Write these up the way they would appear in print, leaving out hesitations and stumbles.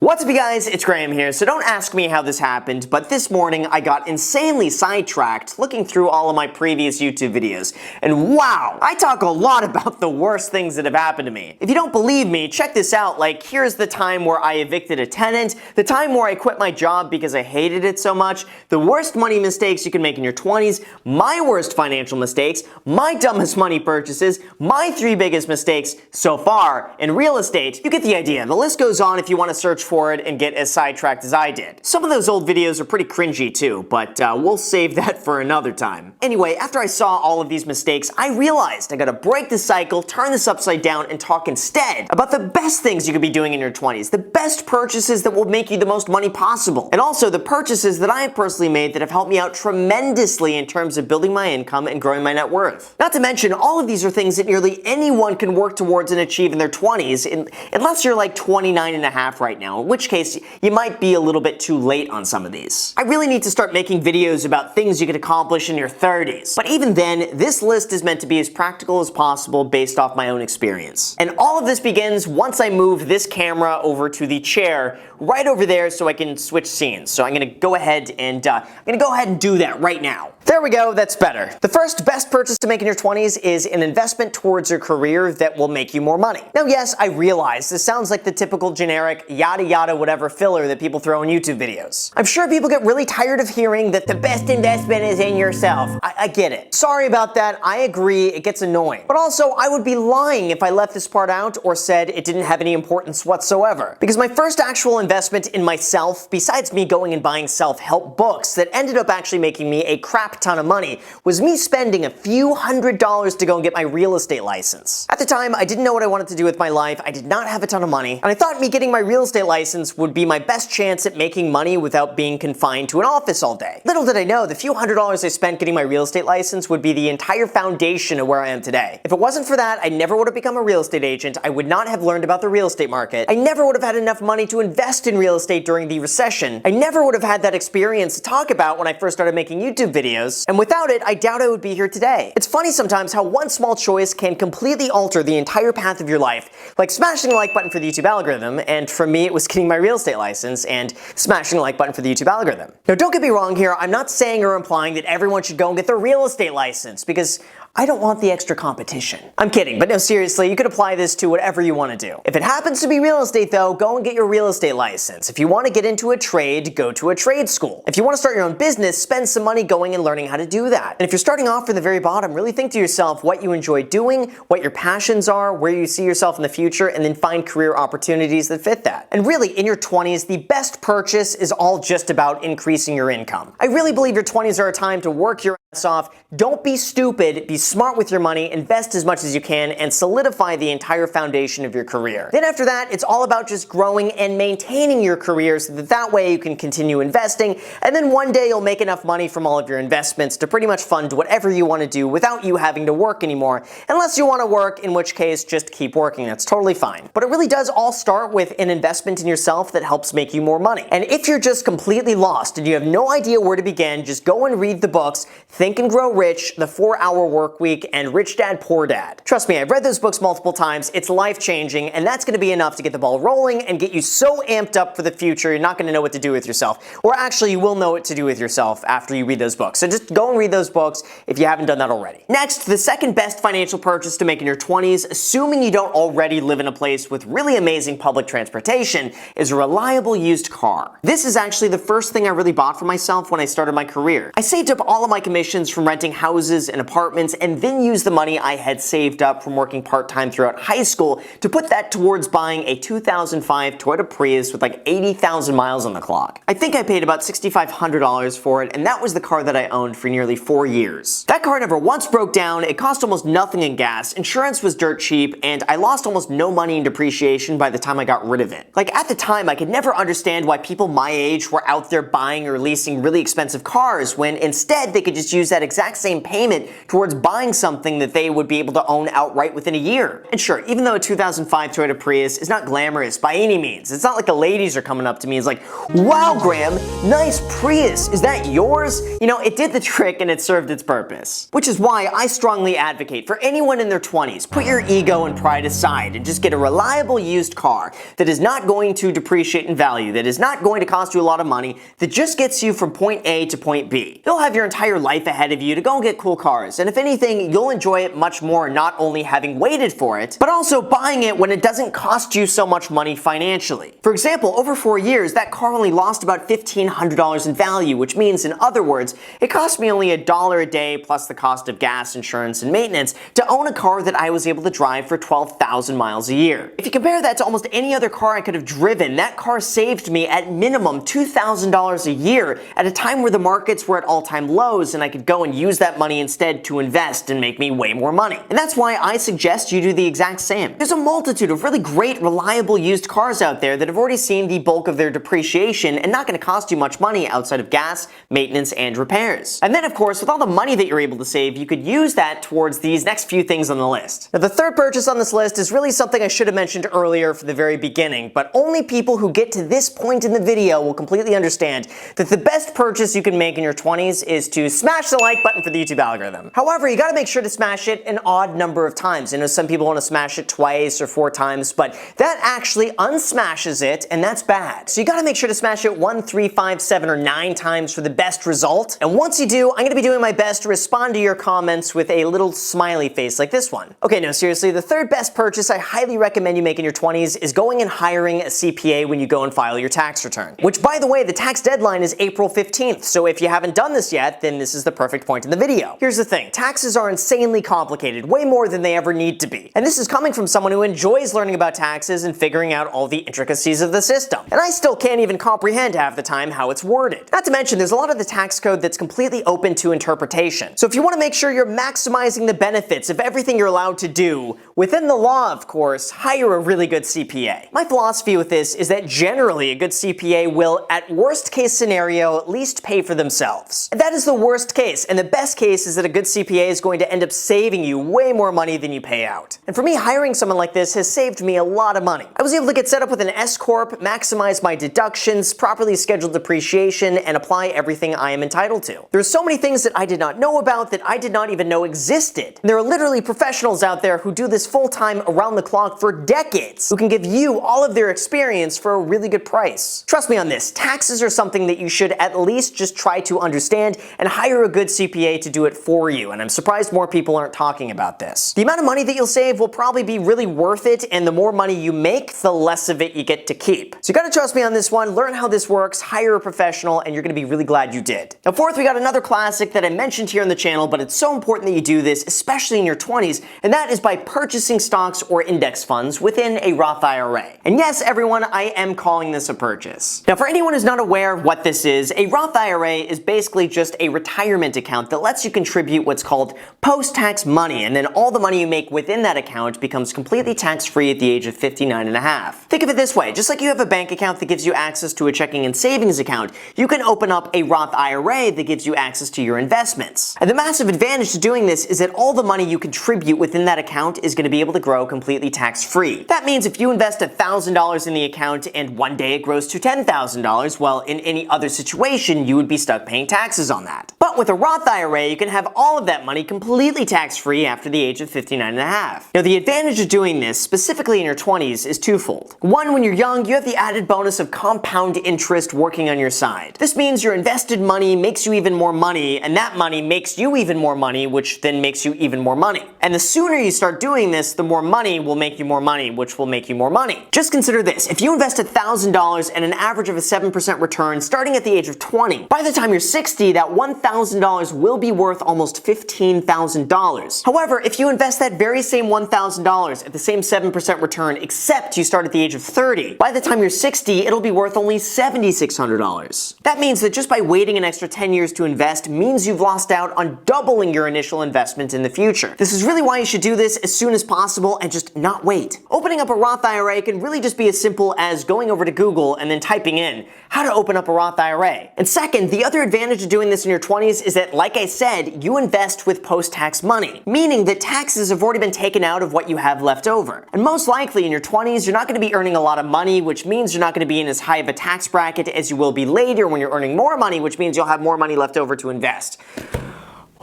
What's up, you guys? It's Graham here. So don't ask me how this happened, but this morning I got insanely sidetracked looking through all of my previous YouTube videos. And wow, I talk a lot about the worst things that have happened to me. If you don't believe me, check this out. Like, here's the time where I evicted a tenant, the time where I quit my job because I hated it so much, the worst money mistakes you can make in your 20s, my worst financial mistakes, my dumbest money purchases, my 3 biggest mistakes so far in real estate. You get the idea. The list goes on if you want to search for it and get as sidetracked as I did. Some of those old videos are pretty cringy too, but we'll save that for another time. Anyway, after I saw all of these mistakes, I realized I gotta break the cycle, turn this upside down, and talk instead about the best things you could be doing in your 20s, the best purchases that will make you the most money possible, and also the purchases that I have personally made that have helped me out tremendously in terms of building my income and growing my net worth. Not to mention, all of these are things that nearly anyone can work towards and achieve in their 20s, unless you're like 29 and a half right now, in which case you might be a little bit too late on some of these. I really need to start making videos about things you can accomplish in your 30s. But even then, this list is meant to be as practical as possible based off my own experience. And all of this begins once I move this camera over to the chair right over there so I can switch scenes. So I'm gonna go ahead and do that right now. There we go, that's better. The first best purchase to make in your 20s is an investment towards your career that will make you more money. Now yes, I realize this sounds like the typical generic yada yada whatever filler that people throw in YouTube videos. I'm sure people get really tired of hearing that the best investment is in yourself. I get it. Sorry about that, I agree, it gets annoying. But also, I would be lying if I left this part out or said it didn't have any importance whatsoever. Because my first actual investment in myself, besides me going and buying self-help books that ended up actually making me a crap ton of money, was me spending a few $100s to go and get my real estate license. At the time, I didn't know what I wanted to do with my life, I did not have a ton of money, and I thought me getting my real estate license would be my best chance at making money without being confined to an office all day. Little did I know, the few $100s I spent getting my real estate license would be the entire foundation of where I am today. If it wasn't for that, I never would have become a real estate agent, I would not have learned about the real estate market, I never would have had enough money to invest in real estate during the recession, I never would have had that experience to talk about when I first started making YouTube videos, and without it, I doubt I would be here today. It's funny sometimes how one small choice can completely alter the entire path of your life, like smashing the like button for the YouTube algorithm, and for me it was getting my real estate license and smashing the like button for the YouTube algorithm. Now don't get me wrong here, I'm not saying or implying that everyone should go and get their real estate license, because I don't want the extra competition. I'm kidding, but no, seriously, you could apply this to whatever you want to do. If it happens to be real estate though, go and get your real estate license. If you want to get into a trade, go to a trade school. If you want to start your own business, spend some money going and learning how to do that. And if you're starting off from the very bottom, really think to yourself what you enjoy doing, what your passions are, where you see yourself in the future, and then find career opportunities that fit that. And really, in your 20s, the best purchase is all just about increasing your income. I really believe your 20s are a time to work your ass off. Don't be stupid, be smart with your money, invest as much as you can, and solidify the entire foundation of your career. Then after that, it's all about just growing and maintaining your career so that way you can continue investing, and then one day you'll make enough money from all of your investments to pretty much fund whatever you want to do without you having to work anymore, unless you want to work, in which case just keep working, that's totally fine. But it really does all start with an investment in yourself that helps make you more money. And if you're just completely lost and you have no idea where to begin, just go and read the books, Think and Grow Rich, The 4-Hour Workweek, and Rich Dad, Poor Dad. Trust me, I've read those books multiple times, it's life-changing, and that's going to be enough to get the ball rolling and get you so amped up for the future you're not going to know what to do with yourself. Or actually, you will know what to do with yourself after you read those books. So just go and read those books if you haven't done that already. Next, the second best financial purchase to make in your 20s, assuming you don't already live in a place with really amazing public transportation, is a reliable used car. This is actually the first thing I really bought for myself when I started my career. I saved up all of my commissions from renting houses and apartments and then used the money I had saved up from working part-time throughout high school to put that towards buying a 2005 Toyota Prius with like 80,000 miles on the clock. I think I paid about $6,500 for it, and that was the car that I owned for nearly 4 years. That car never once broke down, it cost almost nothing in gas, insurance was dirt cheap, and I lost almost no money in depreciation by the time I got rid of it. Like at the time, I could never understand why people my age were out there buying or leasing really expensive cars when instead they could just use use that exact same payment towards buying something that they would be able to own outright within a year. And sure, even though a 2005 Toyota Prius is not glamorous by any means, it's not like the ladies are coming up to me and it's like, wow, Graham, nice Prius, is that yours? You know, it did the trick and it served its purpose. Which is why I strongly advocate for anyone in their 20s, put your ego and pride aside and just get a reliable used car that is not going to depreciate in value, that is not going to cost you a lot of money, that just gets you from point A to point B. You'll have your entire life ahead of you to go and get cool cars, and if anything, you'll enjoy it much more not only having waited for it, but also buying it when it doesn't cost you so much money financially. For example, over 4 years, that car only lost about $1,500 in value, which means, in other words, it cost me only $1 a day plus the cost of gas, insurance, and maintenance to own a car that I was able to drive for 12,000 miles a year. If you compare that to almost any other car I could have driven, that car saved me at minimum $2,000 a year at a time where the markets were at all-time lows and I could go and use that money instead to invest and make me way more money. And that's why I suggest you do the exact same. There's a multitude of really great, reliable used cars out there that have already seen the bulk of their depreciation and not going to cost you much money outside of gas, maintenance, and repairs. And then, of course, with all the money that you're able to save, you could use that towards these next few things on the list. Now, the third purchase on this list is really something I should have mentioned earlier from the very beginning, but only people who get to this point in the video will completely understand that the best purchase you can make in your 20s is to smash the like button for the YouTube algorithm. However, you gotta make sure to smash it an odd number of times. I know some people want to smash it twice or 4 times, but that actually unsmashes it, and that's bad. So you gotta make sure to smash it 1, 3, 5, 7, or 9 times for the best result. And once you do, I'm gonna be doing my best to respond to your comments with a little smiley face like this one. Okay, no, seriously, the third best purchase I highly recommend you make in your 20s is going and hiring a CPA when you go and file your tax return. Which, by the way, the tax deadline is April 15th, so if you haven't done this yet, then this is the perfect point in the video. Here's the thing, taxes are insanely complicated, way more than they ever need to be. And this is coming from someone who enjoys learning about taxes and figuring out all the intricacies of the system. And I still can't even comprehend half the time how it's worded. Not to mention, there's a lot of the tax code that's completely open to interpretation. So if you want to make sure you're maximizing the benefits of everything you're allowed to do, within the law, of course, hire a really good CPA. My philosophy with this is that generally a good CPA will, at worst case scenario, at least pay for themselves. And that is the worst case, and the best case is that a good CPA is going to end up saving you way more money than you pay out. And for me, hiring someone like this has saved me a lot of money. I was able to get set up with an S-Corp, maximize my deductions, properly schedule depreciation, and apply everything I am entitled to. There's so many things that I did not know about that I did not even know existed. And there are literally professionals out there who do this full-time around the clock for decades, who can give you all of their experience for a really good price. Trust me on this, taxes are something that you should at least just try to understand and hire a good CPA to do it for you, and I'm surprised more people aren't talking about this. The amount of money that you'll save will probably be really worth it, and the more money you make, the less of it you get to keep. So you gotta trust me on this one, learn how this works, hire a professional, and you're gonna be really glad you did. Now fourth, we got another classic that I mentioned here on the channel, but it's so important that you do this, especially in your 20s, and that is by purchasing stocks or index funds within a Roth IRA. And yes, everyone, I am calling this a purchase. Now for anyone who's not aware of what this is, a Roth IRA is basically just a retirement account that lets you contribute what's called post-tax money, and then all the money you make within that account becomes completely tax-free at the age of 59 and a half. Think of it this way, just like you have a bank account that gives you access to a checking and savings account, you can open up a Roth IRA that gives you access to your investments. And the massive advantage to doing this is that all the money you contribute within that account is going to be able to grow completely tax-free. That means if you invest $1,000 in the account and one day it grows to $10,000, well, in any other situation, you would be stuck paying taxes on that. But with a Roth IRA, you can have all of that money completely tax-free after the age of 59 and a half. Now, the advantage of doing this, specifically in your 20s, is twofold. One, when you're young, you have the added bonus of compound interest working on your side. This means your invested money makes you even more money, and that money makes you even more money, which then makes you even more money. And the sooner you start doing this, the more money will make you more money, which will make you more money. Just consider this. If you invest $1,000 and an average of a 7% return starting at the age of 20, by the time you're 60, that $1,000 will be worth almost $15,000. However, if you invest that very same $1,000 at the same 7% return, except you start at the age of 30, by the time you're 60, it'll be worth only $7,600. That means that just by waiting an extra 10 years to invest means you've lost out on doubling your initial investment in the future. This is really why you should do this as soon as as possible and just not wait. Opening up a Roth IRA can really just be as simple as going over to Google and then typing in how to open up a Roth IRA. And second, the other advantage of doing this in your 20s is that, like I said, you invest with post-tax money, meaning that taxes have already been taken out of what you have left over. And most likely in your 20s, you're not going to be earning a lot of money, which means you're not going to be in as high of a tax bracket as you will be later when you're earning more money, which means you'll have more money left over to invest.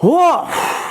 Whoa,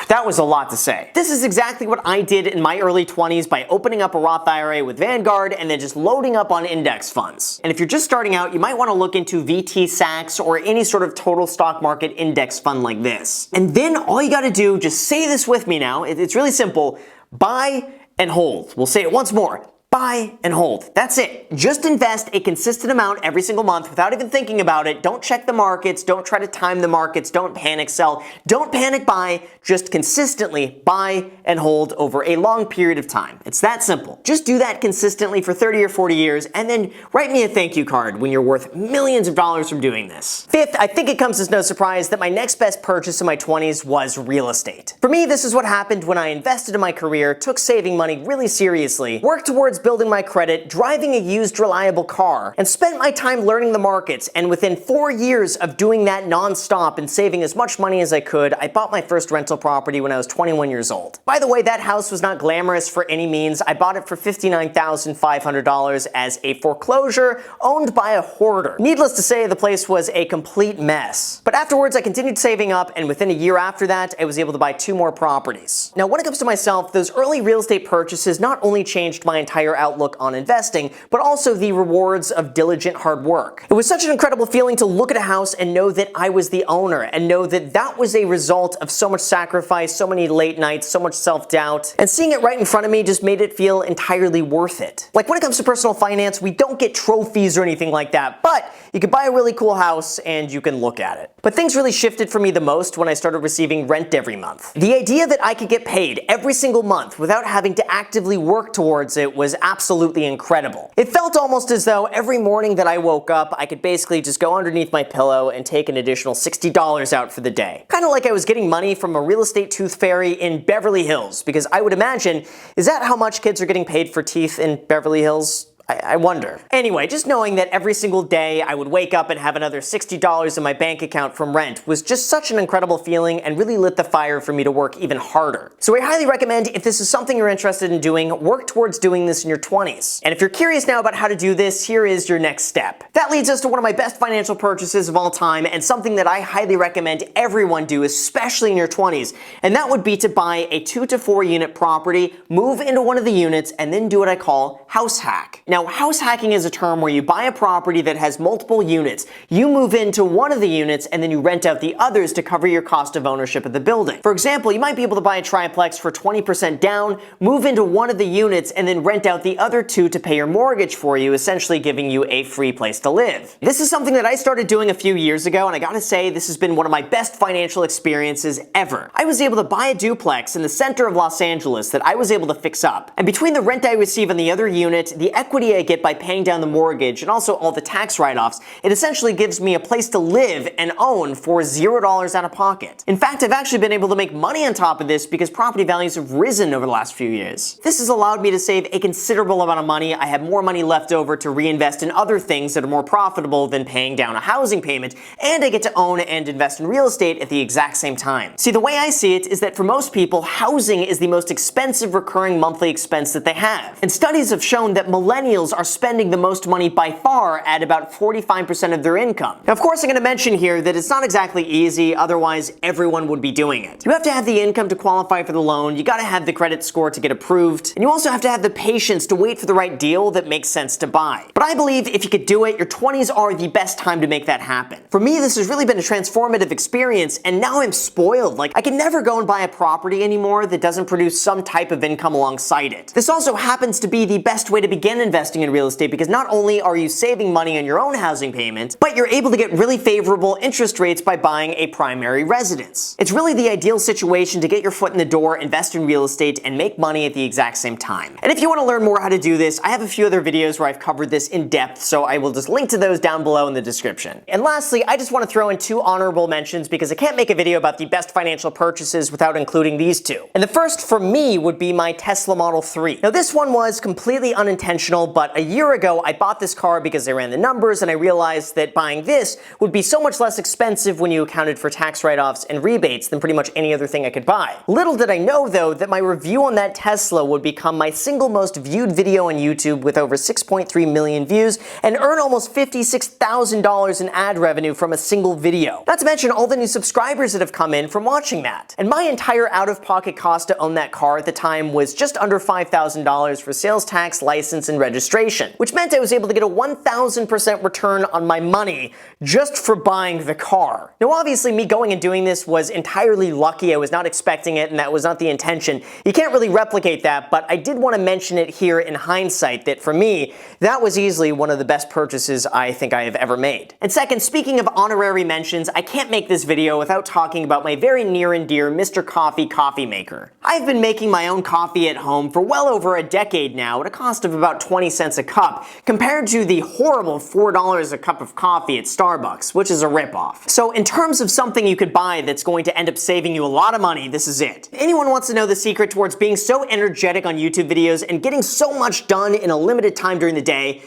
that was a lot to say. This is exactly what I did in my early 20s by opening up a Roth IRA with Vanguard and then just loading up on index funds. And if you're just starting out, you might want to look into VT-SAX or any sort of total stock market index fund like this. And then all you got to do, just say this with me now, it's really simple, buy and hold. We'll say it once more. Buy and hold. That's it. Just invest a consistent amount every single month without even thinking about it. Don't check the markets. Don't try to time the markets. Don't panic sell. Don't panic buy. Just consistently buy and hold over a long period of time. It's that simple. Just do that consistently for 30 or 40 years and then write me a thank you card when you're worth millions of dollars from doing this. Fifth, I think it comes as no surprise that my next best purchase in my 20s was real estate. For me, this is what happened when I invested in my career, took saving money really seriously, worked towards building my credit, driving a used reliable car, and spent my time learning the markets, and within 4 years of doing that non-stop and saving as much money as I could, I bought my first rental property when I was 21 years old. By the way, that house was not glamorous for any means. I bought it for $59,500 as a foreclosure owned by a hoarder. Needless to say, the place was a complete mess. But afterwards, I continued saving up, and within a year after that, I was able to buy 2 more properties. Now, when it comes to myself, those early real estate purchases not only changed my entire outlook on investing, but also the rewards of diligent hard work. It was such an incredible feeling to look at a house and know that I was the owner, and know that that was a result of so much sacrifice, so many late nights, so much self-doubt, and seeing it right in front of me just made it feel entirely worth it. Like, when it comes to personal finance, we don't get trophies or anything like that, but you can buy a really cool house and you can look at it. But things really shifted for me the most when I started receiving rent every month. The idea that I could get paid every single month without having to actively work towards it was absolutely incredible. It felt almost as though every morning that I woke up, I could basically just go underneath my pillow and take an additional $60 out for the day. Kind of like I was getting money from a real estate tooth fairy in Beverly Hills, because I would imagine, is that how much kids are getting paid for teeth in Beverly Hills? I wonder. Anyway, just knowing that every single day I would wake up and have another $60 in my bank account from rent was just such an incredible feeling and really lit the fire for me to work even harder. So I highly recommend, if this is something you're interested in doing, work towards doing this in your 20s. And if you're curious now about how to do this, here is your next step. That leads us to one of my best financial purchases of all time, and something that I highly recommend everyone do, especially in your 20s, and that would be to buy a 2 to 4 unit property, move into one of the units, and then do what I call house hack. Now, house hacking is a term where you buy a property that has multiple units, you move into one of the units, and then you rent out the others to cover your cost of ownership of the building. For example, you might be able to buy a triplex for 20% down, move into one of the units, and then rent out the other 2 to pay your mortgage for you, essentially giving you a free place to live. This is something that I started doing a few years ago, and I gotta say, this has been one of my best financial experiences ever. I was able to buy a duplex in the center of Los Angeles that I was able to fix up. And between the rent I receive in the other unit, the equity I get by paying down the mortgage, and also all the tax write-offs, it essentially gives me a place to live and own for $0 out of pocket. In fact, I've actually been able to make money on top of this because property values have risen over the last few years. This has allowed me to save a considerable amount of money. I have more money left over to reinvest in other things that are more profitable than paying down a housing payment, and I get to own and invest in real estate at the exact same time. See, the way I see it is that for most people, housing is the most expensive recurring monthly expense that they have. And studies have shown that millennials are spending the most money by far at about 45% of their income. Now, of course, I'm going to mention here that it's not exactly easy, otherwise everyone would be doing it. You have to have the income to qualify for the loan, you gotta have the credit score to get approved, and you also have to have the patience to wait for the right deal that makes sense to buy. But I believe if you could do it, your 20s are the best time to make that happen. For me, this has really been a transformative experience, and now I'm spoiled. Like, I can never go and buy a property anymore that doesn't produce some type of income alongside it. This also happens to be the best best way to begin investing in real estate because not only are you saving money on your own housing payment, but you're able to get really favorable interest rates by buying a primary residence. It's really the ideal situation to get your foot in the door, invest in real estate, and make money at the exact same time. And if you want to learn more how to do this, I have a few other videos where I've covered this in depth, so I will just link to those down below in the description. And lastly, I just want to throw in two honorable mentions because I can't make a video about the best financial purchases without including these two. And the first for me would be my Tesla Model 3. Now this one was completely unintentional, but a year ago I bought this car because I ran the numbers and I realized that buying this would be so much less expensive when you accounted for tax write-offs and rebates than pretty much any other thing I could buy. Little did I know though that my review on that Tesla would become my single most viewed video on YouTube with over 6.3 million views and earn almost $56,000 in ad revenue from a single video. Not to mention all the new subscribers that have come in from watching that. And my entire out-of-pocket cost to own that car at the time was just under $5,000 for sales tax, license, and registration, which meant I was able to get a 1,000% return on my money just for buying the car. Now obviously me going and doing this was entirely lucky. I was not expecting it and that was not the intention. You can't really replicate that, but I did want to mention it here in hindsight that for me, that was easily one of the best purchases I think I have ever made. And second, speaking of honorary mentions, I can't make this video without talking about my very near and dear Mr. Coffee coffee maker. I've been making my own coffee at home for well over a decade now at a cost of about 20 cents a cup, compared to the horrible $4 a cup of coffee at Starbucks, which is a ripoff. So in terms of something you could buy that's going to end up saving you a lot of money, this is it. If anyone wants to know the secret towards being so energetic on YouTube videos and getting so much done in a limited time during the day,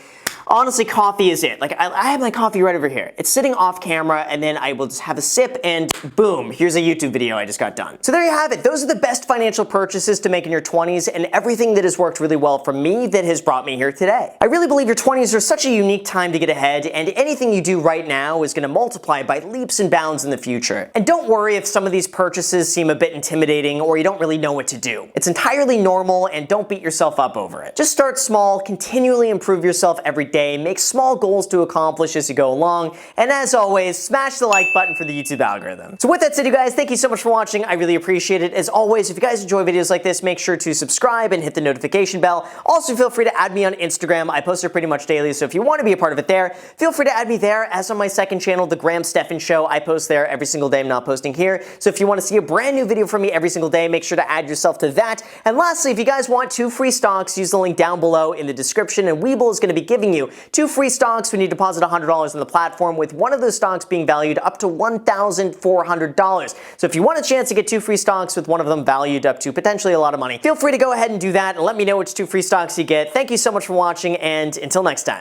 honestly, coffee is it. Like, I have my coffee right over here. It's sitting off camera, and then I will just have a sip, and boom, here's a YouTube video I just got done. So there you have it. Those are the best financial purchases to make in your 20s, and everything that has worked really well for me that has brought me here today. I really believe your 20s are such a unique time to get ahead, and anything you do right now is going to multiply by leaps and bounds in the future. And don't worry if some of these purchases seem a bit intimidating or you don't really know what to do. It's entirely normal, and don't beat yourself up over it. Just start small, continually improve yourself every day, make small goals to accomplish as you go along, and as always, smash the like button for the YouTube algorithm. So with that said, you guys, thank you so much for watching. I really appreciate it. As always, if you guys enjoy videos like this, make sure to subscribe and hit the notification bell. Also, feel free to add me on Instagram. I post there pretty much daily, so if you want to be a part of it there, feel free to add me there. As on my second channel, The Graham Stephan Show, I post there every single day. I'm not posting here. So if you want to see a brand new video from me every single day, make sure to add yourself to that. And lastly, if you guys want 2 free stocks, use the link down below in the description, and Webull is going to be giving you 2 free stocks when you deposit $100 on the platform, with one of those stocks being valued up to $1,400. So if you want a chance to get 2 free stocks with one of them valued up to potentially a lot of money, feel free to go ahead and do that and let me know which 2 free stocks you get. Thank you so much for watching, and until next time.